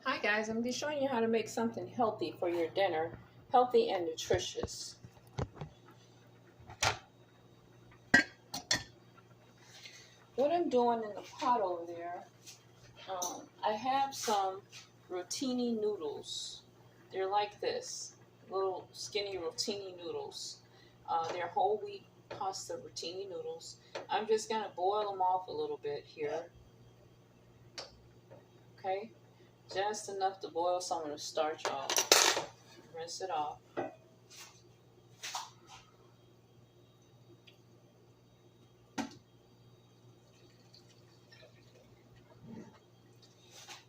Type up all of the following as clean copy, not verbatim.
Hi guys, I'm going to be showing you how to make something healthy for your dinner, healthy and nutritious. What I'm doing in the pot over there, I have some rotini noodles. They're like this, little skinny rotini noodles. They're whole wheat pasta rotini noodles. I'm just going to boil them off a little bit here, okay? Just enough to boil some of the starch off. Rinse it off.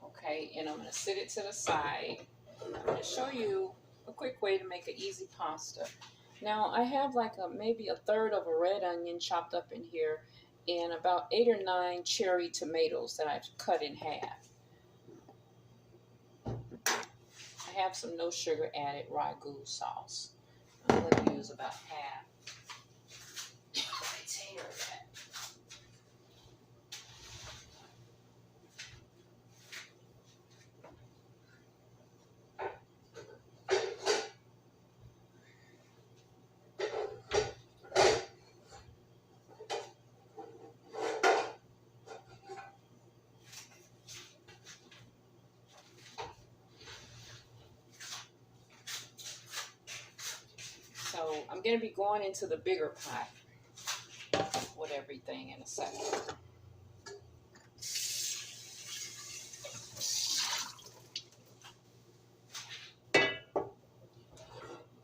Okay, and I'm going to set it to the side. I'm going to show you a quick way to make an easy pasta. Now I have like maybe a third of a red onion chopped up in here and about 8 or 9 cherry tomatoes that I've cut in half. I have some no sugar added ragu sauce. I'm going to use about half. Potato that. So I'm going to be going into the bigger pot with everything in a second.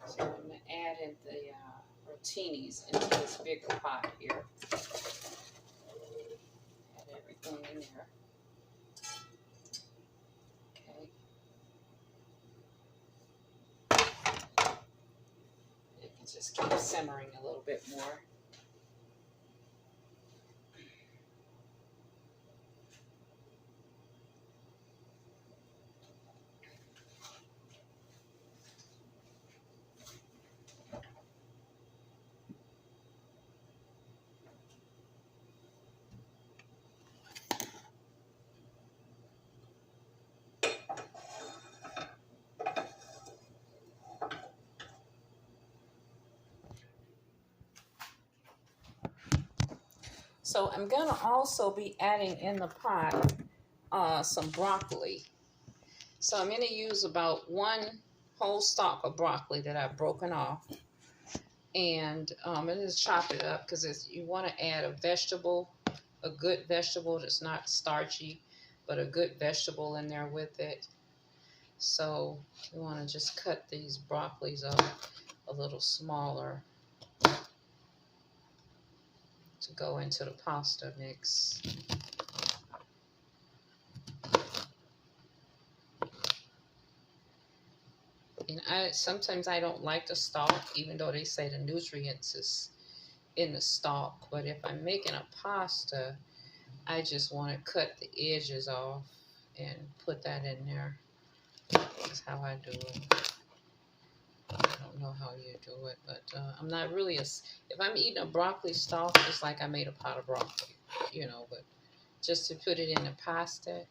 So I'm going to add in the rotinis into this bigger pot here. Add everything in there. Okay. It can just keep simmering a little bit more. So I'm going to also be adding in the pot some broccoli. So I'm going to use about 1 whole stalk of broccoli that I've broken off. And I'm going to just chop it up because you want to add a vegetable, a good vegetable that's not starchy, but a good vegetable in there with it. So you want to just cut these broccolis up a little smaller to go into the pasta mix. And sometimes I don't like the stalk, even though they say the nutrients is in the stalk. But if I'm making a pasta, I just want to cut the edges off and put that in there. That's how I do it. I don't know how you do it, but I'm not really if I'm eating a broccoli stalk, it's like I made a pot of broccoli, but just to put it in the pasta,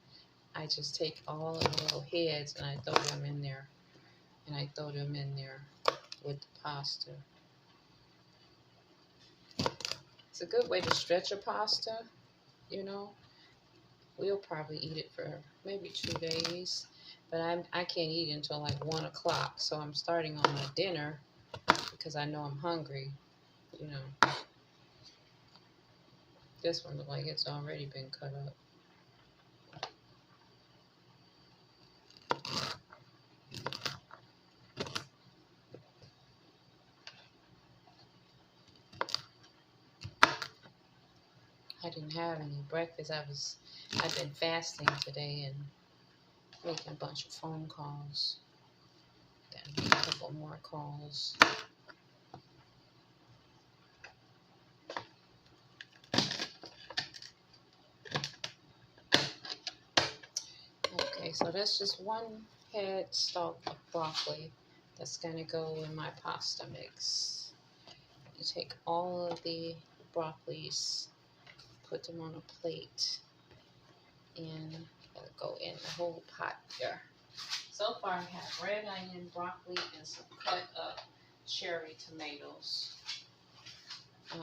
I just take all of the little heads and I throw them in there. And I throw them in there with the pasta. It's a good way to stretch a pasta, We'll probably eat it for maybe 2 days. But I can't eat until like 1 o'clock. So I'm starting on my dinner because I know I'm hungry, This one looks like it's already been cut up. I didn't have any breakfast. I've been fasting today and making a bunch of phone calls. Gotta make a couple more calls. Okay, so that's just 1 head stalk of broccoli that's gonna go in my pasta mix. You take all of the broccolis, put them on a plate, and Gotta go in the whole pot here. So far I have red onion, broccoli, and some cut up cherry tomatoes. I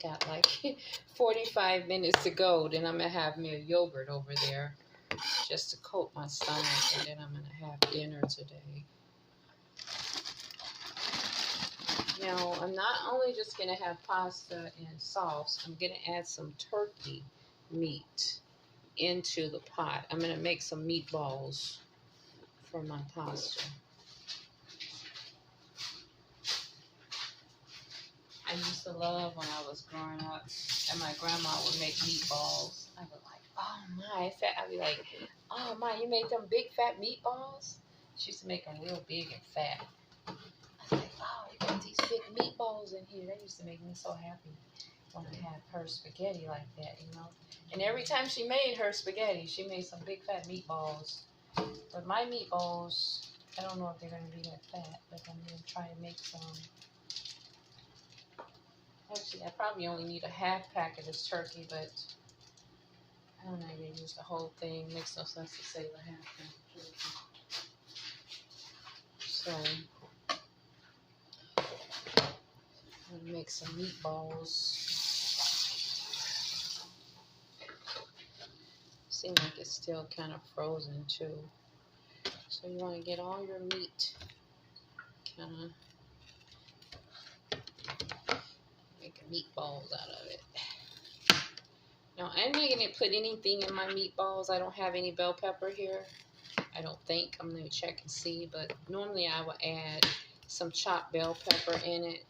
got like 45 minutes to go. Then I'm gonna have me a yogurt over there just to coat my stomach, and then I'm gonna have dinner today. Now, I'm not only just gonna have pasta and sauce, I'm gonna add some turkey meat into the pot. I'm gonna make some meatballs for my pasta. I used to love when I was growing up and my grandma would make meatballs. I was like, oh my, I'd be like, oh my, you made them big fat meatballs? She used to make them real big and fat. I was like, oh, you got these big meatballs in here. That used to make me so happy when I had her spaghetti like that, you know. And every time she made her spaghetti, she made some big fat meatballs. But my meatballs, I don't know if they're going to be that fat, but I'm going to try to make some. Actually, I probably only need a half pack of this turkey, but I don't know, I'm going to use the whole thing. Makes no sense to save a half pack of turkey. So, I'm going to make some meatballs. Seems like it's still kind of frozen too. So you want to get all your meat kind of make meatballs out of it. Now, I'm not going to put anything in my meatballs. I don't have any bell pepper here. I don't think. I'm going to check and see. But normally I will add some chopped bell pepper in it.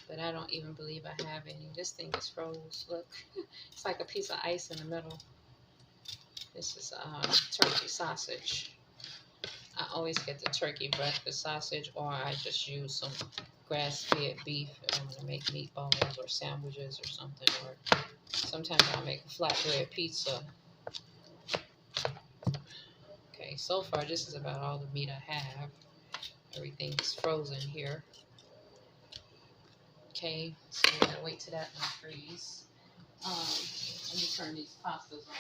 But I don't even believe I have any. This thing is froze. Look. It's like a piece of ice in the middle. This is turkey sausage. I always get the turkey breakfast sausage, or I just use some grass-fed beef if I'm going to make meatballs or sandwiches or something. Or sometimes I'll make a flatbread pizza. Okay, so far this is about all the meat I have. Everything's frozen here. Okay, so we gotta wait till that one freeze. Let me turn these pastas on.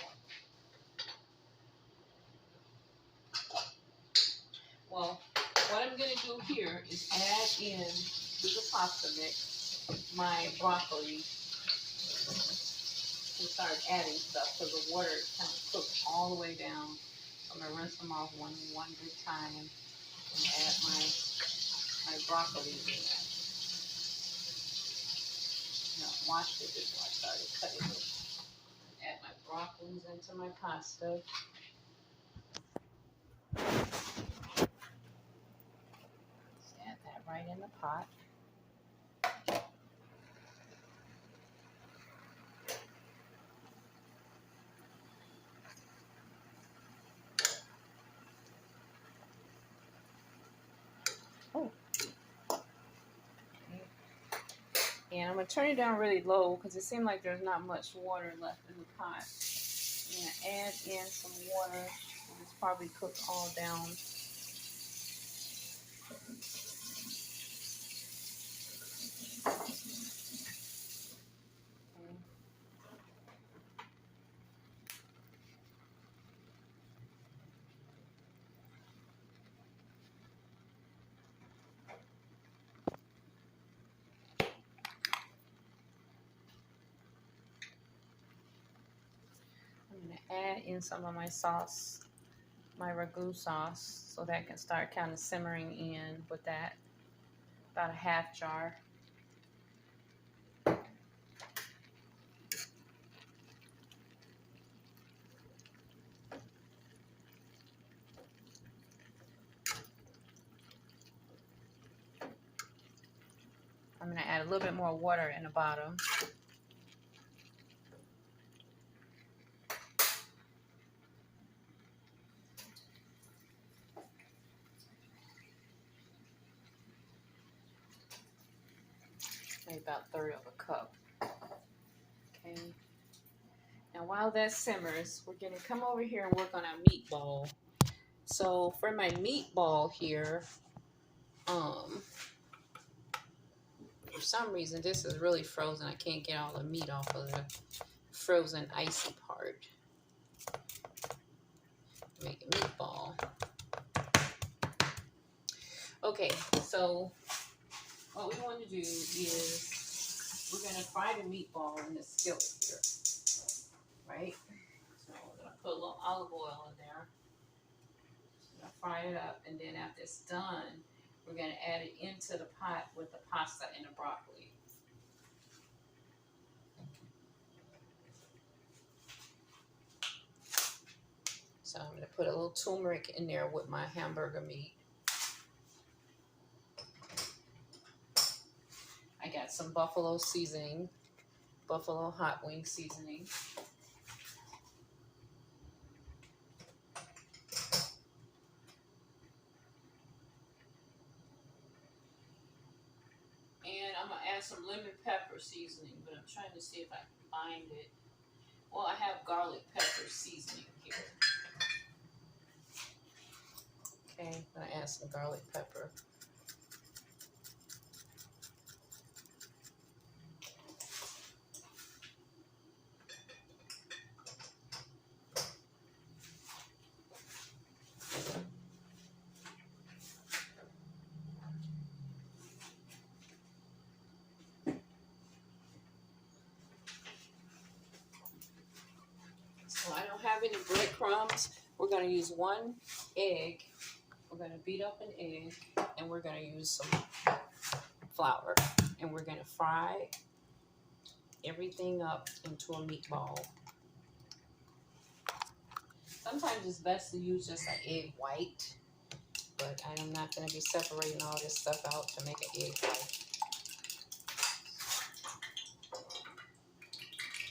Well, what I'm going to do here is add in to the pasta mix my broccoli and start adding stuff because the water kind of cooks all the way down. I'm going to rinse them off one good time and add my broccoli in there. Now, wash it before I started cutting it. Add my broccoli into my pasta. Add that right in the pot. Oh. Okay. And I'm going to turn it down really low because it seems like there's not much water left in the pot. I'm going to add in some water. It's probably cooked all down. I'm going to add in some of my sauce, my ragu sauce, so that can start kind of simmering in with that. About a half jar. I'm going to add a little bit more water in the bottom. Maybe about 1/3 of a cup. Okay. Now while that simmers, we're going to come over here and work on our meatball. So for my meatball here, for some reason this is really frozen. I can't get all the meat off of the frozen icy part. Make a meatball. Okay, so what we want to do is we're going to fry the meatball in the skillet here, right? So we're going to put a little olive oil in there. We're going to fry it up, and then after it's done, we're going to add it into the pot with the pasta and the broccoli. So I'm going to put a little turmeric in there with my hamburger meat. I got some buffalo seasoning, buffalo hot wing seasoning. And I'm going to add some lemon pepper seasoning, but I'm trying to see if I can find it. Well, I have garlic pepper seasoning here. Okay, I'm going to add some garlic pepper. So I don't have any breadcrumbs. We're going to use 1 egg. We're going to beat up an egg, and we're going to use some flour. And we're going to fry everything up into a meatball. Sometimes it's best to use just an egg white, but I'm not going to be separating all this stuff out to make an egg white.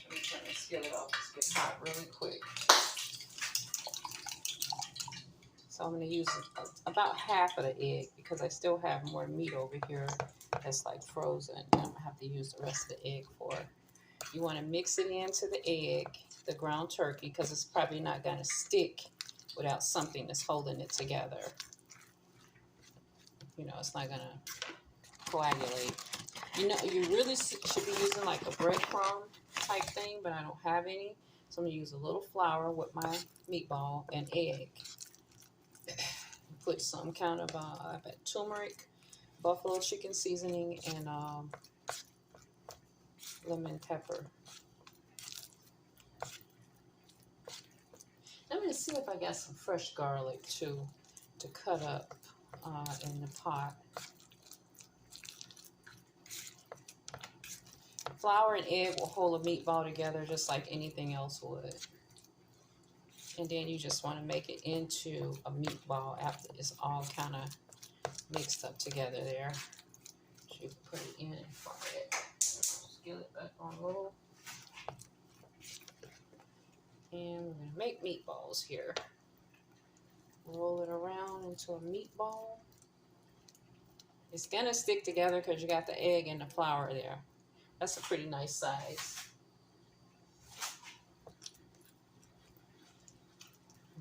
Let me turn the skillet off. It's getting hot really quick. So I'm going to use about half of the egg because I still have more meat over here that's like frozen. I'm going to have to use the rest of the egg for it. You want to mix it into the egg, the ground turkey, because it's probably not going to stick without something that's holding it together. You know, it's not going to coagulate. You know, you really should be using like a breadcrumb type thing, but I don't have any. So I'm going to use a little flour with my meatball and egg. Put some kind of turmeric, buffalo chicken seasoning, and lemon pepper. I'm going to see if I got some fresh garlic too to cut up in the pot. Flour and egg will hold a meatball together just like anything else would. And then you just want to make it into a meatball after it's all kind of mixed up together there. So you put it in and fry it. Skillet back on low. And we're going to make meatballs here. Roll it around into a meatball. It's going to stick together because you got the egg and the flour there. That's a pretty nice size.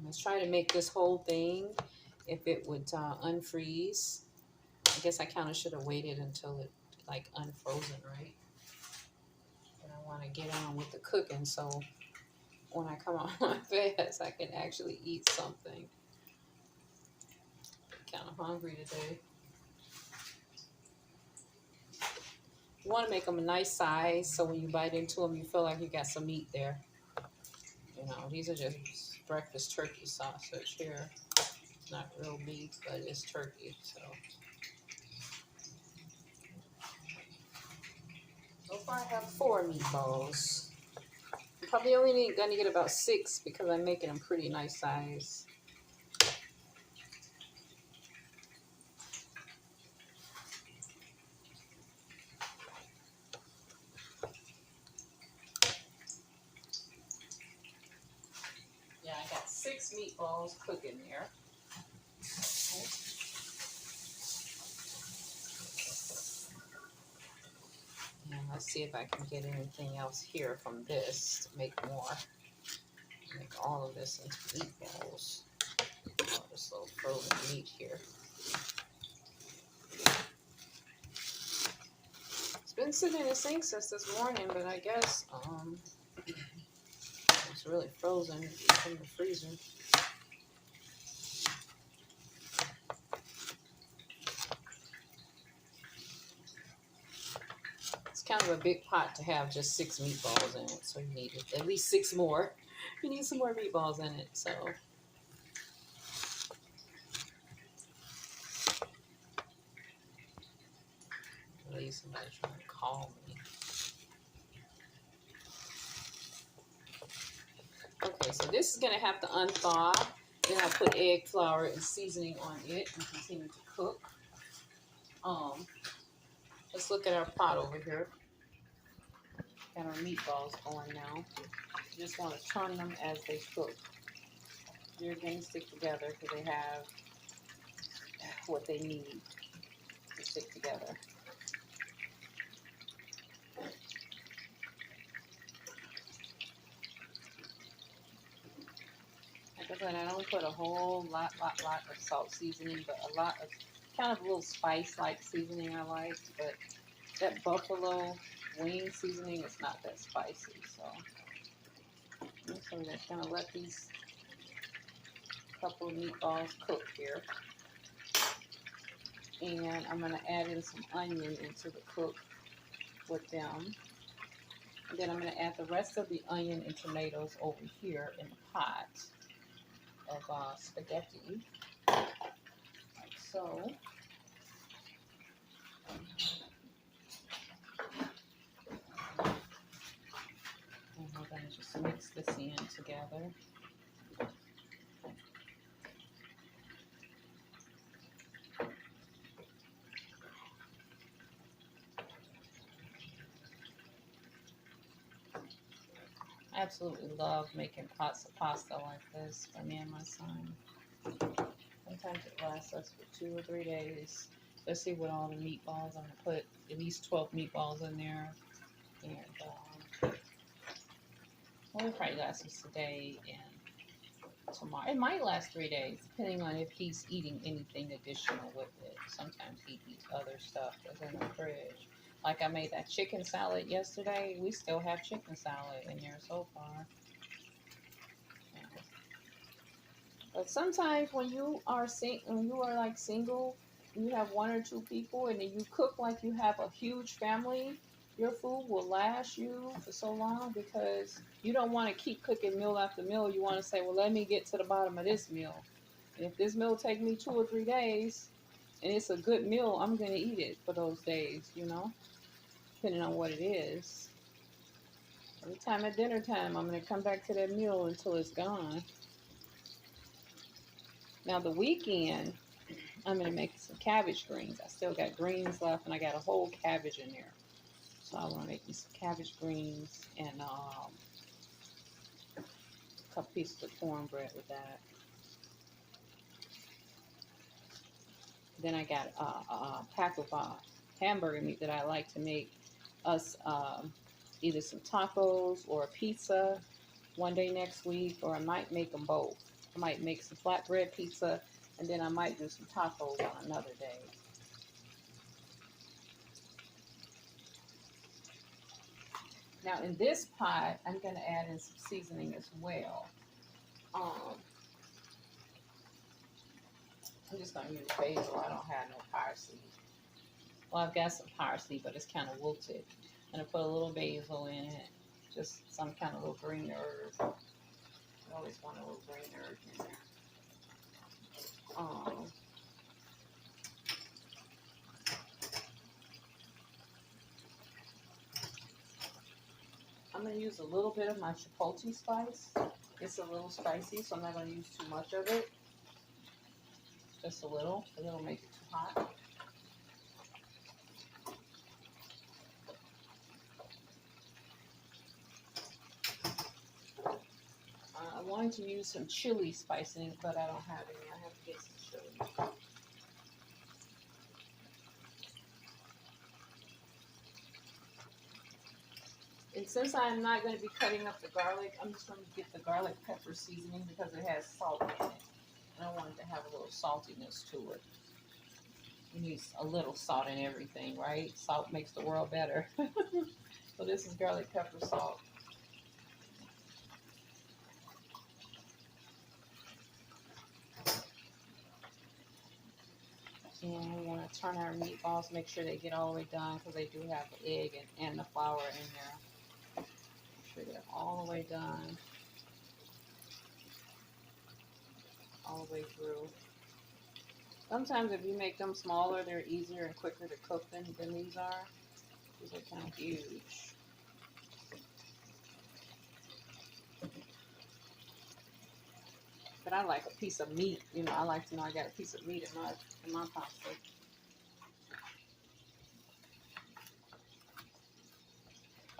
Let's try to make this whole thing if it would unfreeze. I guess I kind of should have waited until it like unfrozen, right? But I want to get on with the cooking so when I come on my fast, I can actually eat something. I'm kind of hungry today. You want to make them a nice size so when you bite into them, you feel like you got some meat there. You know, these are just breakfast turkey sausage here. It's not real beef, but it's turkey, so. So far I have 4 meatballs. I'm probably only going to get about 6 because I'm making them pretty nice size. Yeah, I got 6 meatballs cooking there. Okay. And let's see if I can get anything else here from this to make more. Make all of this into meatballs. All this little frozen meat here. It's been sitting in the sink since this morning, but I guess it's really frozen in the freezer. It's kind of a big pot to have just 6 meatballs in it, so you need at least 6 more. You need some more meatballs in it, so. At least somebody trying to call me. Okay, so this is gonna have to unthaw. Then I put egg flour and seasoning on it and continue to cook. Let's look at our pot over here. Got our meatballs going now. You just want to turn them as they cook. They're going to stick together because they have what they need to stick together. Like I said, I don't put a whole lot of salt seasoning, but a lot of kind of a little spice-like seasoning I like. But that buffalo wing seasoning is not that spicy, so I'm just gonna let these couple of meatballs cook here, and I'm gonna add in some onion into the cook with them. And then I'm gonna add the rest of the onion and tomatoes over here in the pot of spaghetti, like so. And we're gonna just mix this in together. I absolutely love making pots of pasta like this for me and my son. Sometimes it lasts us for 2 or 3 days. Let's see what all the meatballs. I'm gonna put at least 12 meatballs in there, and well, it probably lasts us today and tomorrow. It might last 3 days, depending on if he's eating anything additional with it. Sometimes he eats other stuff that's in the fridge. Like I made that chicken salad yesterday. We still have chicken salad in there so far. But sometimes when you are like single, you have 1 or 2 people, and then you cook like you have a huge family, your food will last you for so long because you don't want to keep cooking meal after meal. You want to say, well, let me get to the bottom of this meal. And if this meal take me 2 or 3 days and it's a good meal, I'm going to eat it for those days, depending on what it is. Every time at dinner time, I'm going to come back to that meal until it's gone. Now the weekend, I'm going to make some cabbage greens. I still got greens left, and I got a whole cabbage in there. So I want to make me some cabbage greens and a couple pieces of cornbread with that. Then I got a pack of hamburger meat that I like to make us either some tacos or a pizza one day next week, or I might make them both. I might make some flatbread pizza, and then I might do some tacos on another day. Now in this pot, I'm going to add in some seasoning as well. I'm just going to use basil. I don't have no parsley. Well, I've got some parsley, but it's kind of wilted. I'm going to put a little basil in it, just some kind of little green herb. I always want a little green herb in there. I'm going to use a little bit of my chipotle spice. It's a little spicy, so I'm not going to use too much of it. Just a little, because it'll make it too hot. I wanted to use some chili spice in it, but I don't have any. I have to get some chili. And since I'm not going to be cutting up the garlic, I'm just going to get the garlic pepper seasoning because it has salt in it. And I want it to have a little saltiness to it. You need a little salt in everything, right? Salt makes the world better. So this is garlic pepper salt. And we want to turn our meatballs, make sure they get all the way done because they do have the egg and the flour in there. Make sure they're all the way done, all the way through. Sometimes if you make them smaller, they're easier and quicker to cook than these are. These are kind of huge. But I like a piece of meat. You know, I like to know I got a piece of meat in my pasta.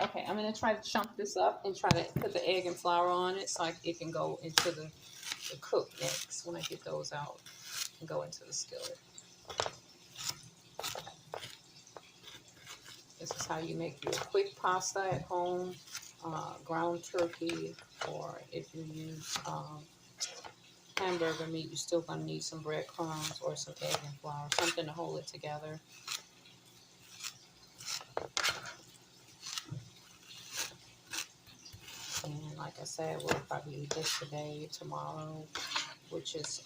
Okay, I'm going to try to chunk this up and try to put the egg and flour on it so it can go into the cook next when I get those out and go into the skillet. This is how you make your quick pasta at home, ground turkey, or if you use hamburger meat, you're still going to need some breadcrumbs or some egg and flour, something to hold it together. And like I said, we'll probably eat this today, tomorrow, which is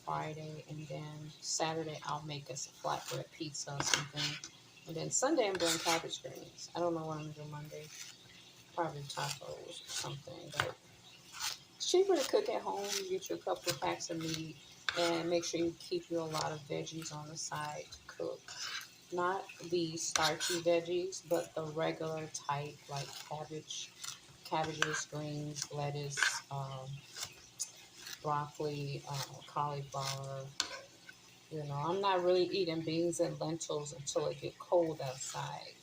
Friday, and then Saturday I'll make us a flatbread pizza or something. And then Sunday I'm doing cabbage greens. I don't know what I'm going to do Monday. Probably tacos or something, but it's cheaper to cook at home. You get you a couple of packs of meat, and make sure you keep you a lot of veggies on the side to cook. Not the starchy veggies, but the regular type like cabbages, greens, lettuce, broccoli, cauliflower. You know, I'm not really eating beans and lentils until it get cold outside.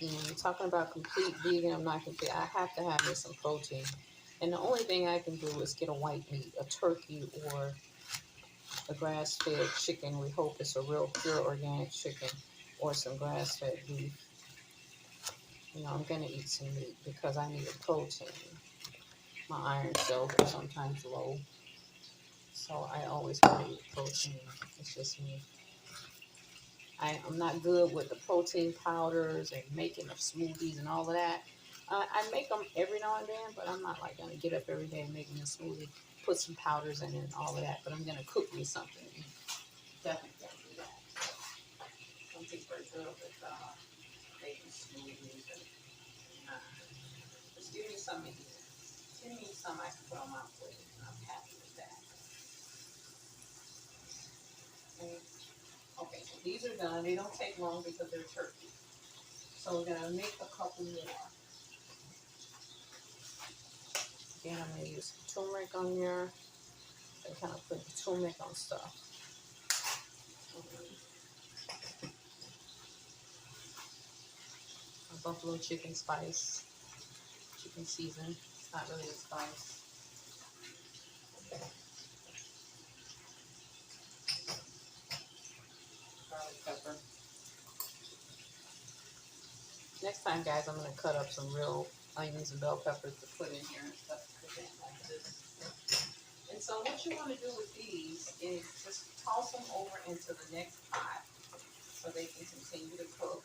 And talking about complete vegan, I'm not complete. I have to have me some protein. And the only thing I can do is get a white meat, a turkey or a grass-fed chicken. We hope it's a real pure organic chicken or some grass-fed beef. You know, I'm going to eat some meat because I need a protein. My iron cells are sometimes low. So I always want to eat protein. It's just me. I'm not good with the protein powders and making of smoothies and all of that. I make them every now and then, but I'm not like going to get up every day and making a smoothie, put some powders in it and all of that. But I'm going to cook me something. Definitely going to do that. Some people are good with making smoothies. Just give me something to eat. Give me something I can put on my plate, and I'm happy with that. Okay, so these are done. They don't take long because they're turkey. So we're going to make a couple more. Again, I'm going to use some turmeric on here. I kind of put the turmeric on stuff. A buffalo chicken spice, chicken season. It's not really a spice. Garlic pepper. Next time, guys, I'm going to cut up some real onions and bell peppers to put in here and stuff to cook in like this. And so what you want to do with these is just toss them over into the next pot so they can continue to cook.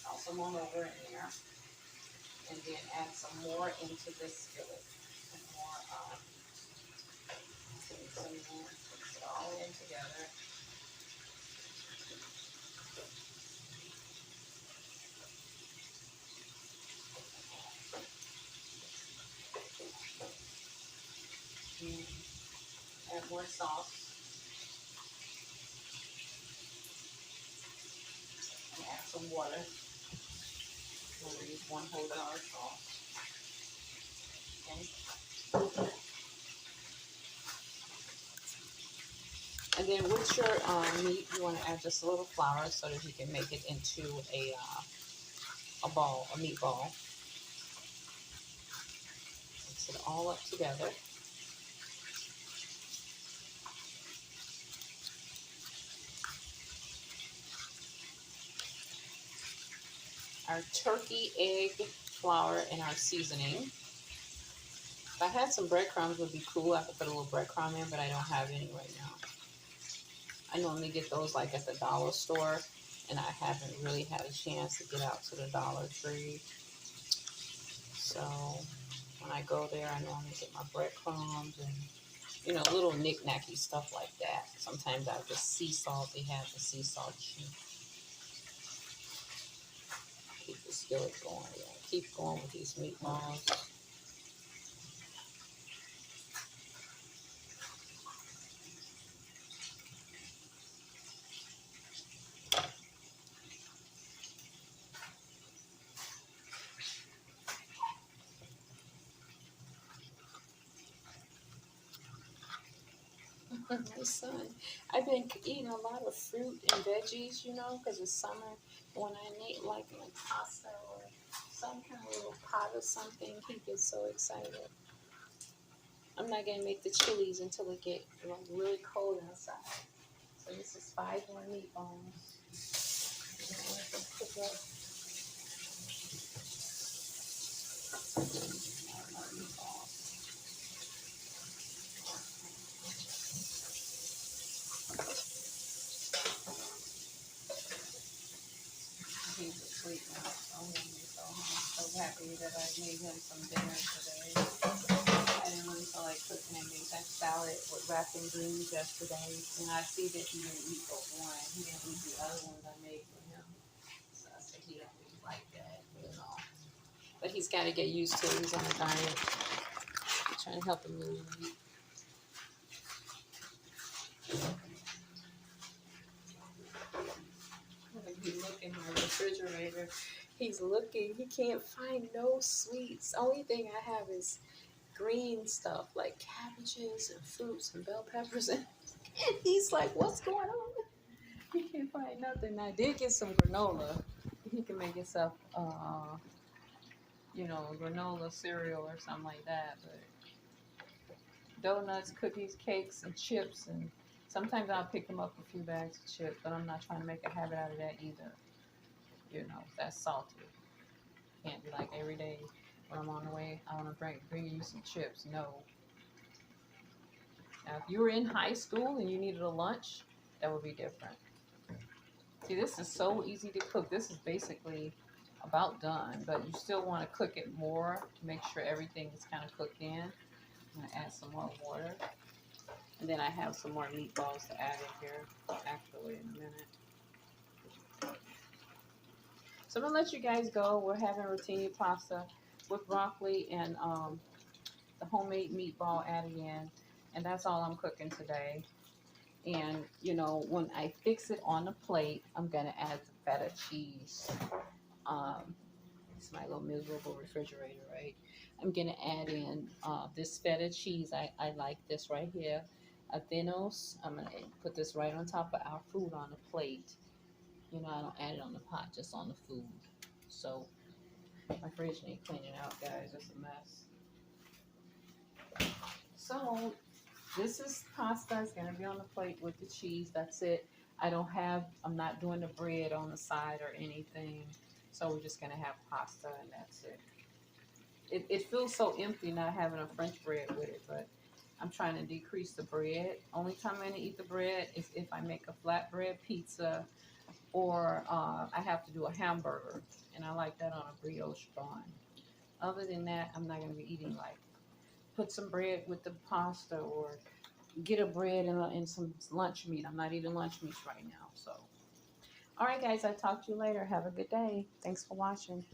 Toss them on over in there. And then add some more into this skillet. And more, mix it all in together. And add more sauce. And add some water. I'm going to use 1 whole jar of sauce. Okay. And then with your meat, you want to add just a little flour so that you can make it into a ball, a meatball. Mix it all up together. Our turkey, egg, flour, and our seasoning. If I had some breadcrumbs, would be cool. I could put a little breadcrumb in, but I don't have any right now. I normally get those like at the dollar store, and I haven't really had a chance to get out to the Dollar Tree. So When I go there, I normally get my breadcrumbs and, you know, little knick-knacky stuff like that. Sometimes I'll just sea salt. They have the sea salt cheap. Keep the skillet going. Yeah, keep going with these meatballs. My son, I've been eating a lot of fruit and veggies, you know, because it's summer. When I make like pasta or some kind of little pot or something, he gets so excited. I'm not gonna make the chilies until it get like really cold outside. So this is 5 more meatballs. Let them cook up our meatballs. He's asleep now, so I'm so happy that I made him some dinner today. I didn't really feel like cooking. I made that salad with wrapping greens yesterday, and I see that he didn't eat but one. He didn't eat the other ones I made for him. So I said he don't really like that, you know. But he's got to get used to it. He's on a diet. I'm trying to help him lose weight. He look in my refrigerator. He's looking. He can't find no sweets. Only thing I have is green stuff like cabbages and fruits and bell peppers. And he's like, "What's going on?" He can't find nothing. I did get some granola. He can make himself, you know, granola cereal or something like that. But donuts, cookies, cakes, and chips, and sometimes I'll pick him up a few bags of chips. But I'm not trying to make a habit out of that either. You know, that's salty. Can't be like every day when I'm on the way, I want to bring you some chips. No. Now, if you were in high school and you needed a lunch, that would be different. See, this is so easy to cook. This is basically about done, but you still want to cook it more to make sure everything is kind of cooked in. I'm going to add some more water. And then I have some more meatballs to add in here, actually, in a minute. So I'm going to let you guys go. We're having rotini pasta with broccoli and the homemade meatball added in. And that's all I'm cooking today. And, you know, when I fix it on the plate, I'm going to add the feta cheese. It's my little miserable refrigerator, right? I'm going to add in this feta cheese. I like this right here. Athenos. I'm going to put this right on top of our food on the plate. You know, I don't add it on the pot, just on the food. So my fridge ain't cleaning out, guys. It's a mess. So this is pasta. It's going to be on the plate with the cheese. That's it. I'm not doing the bread on the side or anything. So we're just going to have pasta and that's it. It feels so empty not having a French bread with it, but I'm trying to decrease the bread. Only time I'm going to eat the bread is if I make a flatbread pizza or I have to do a hamburger, and I like that on a brioche bun. Other than that, I'm not going to be eating like put some bread with the pasta or get a bread and some lunch meat. I'm not eating lunch meat right now. So, all right, guys, I'll talk to you later. Have a good day. Thanks for watching.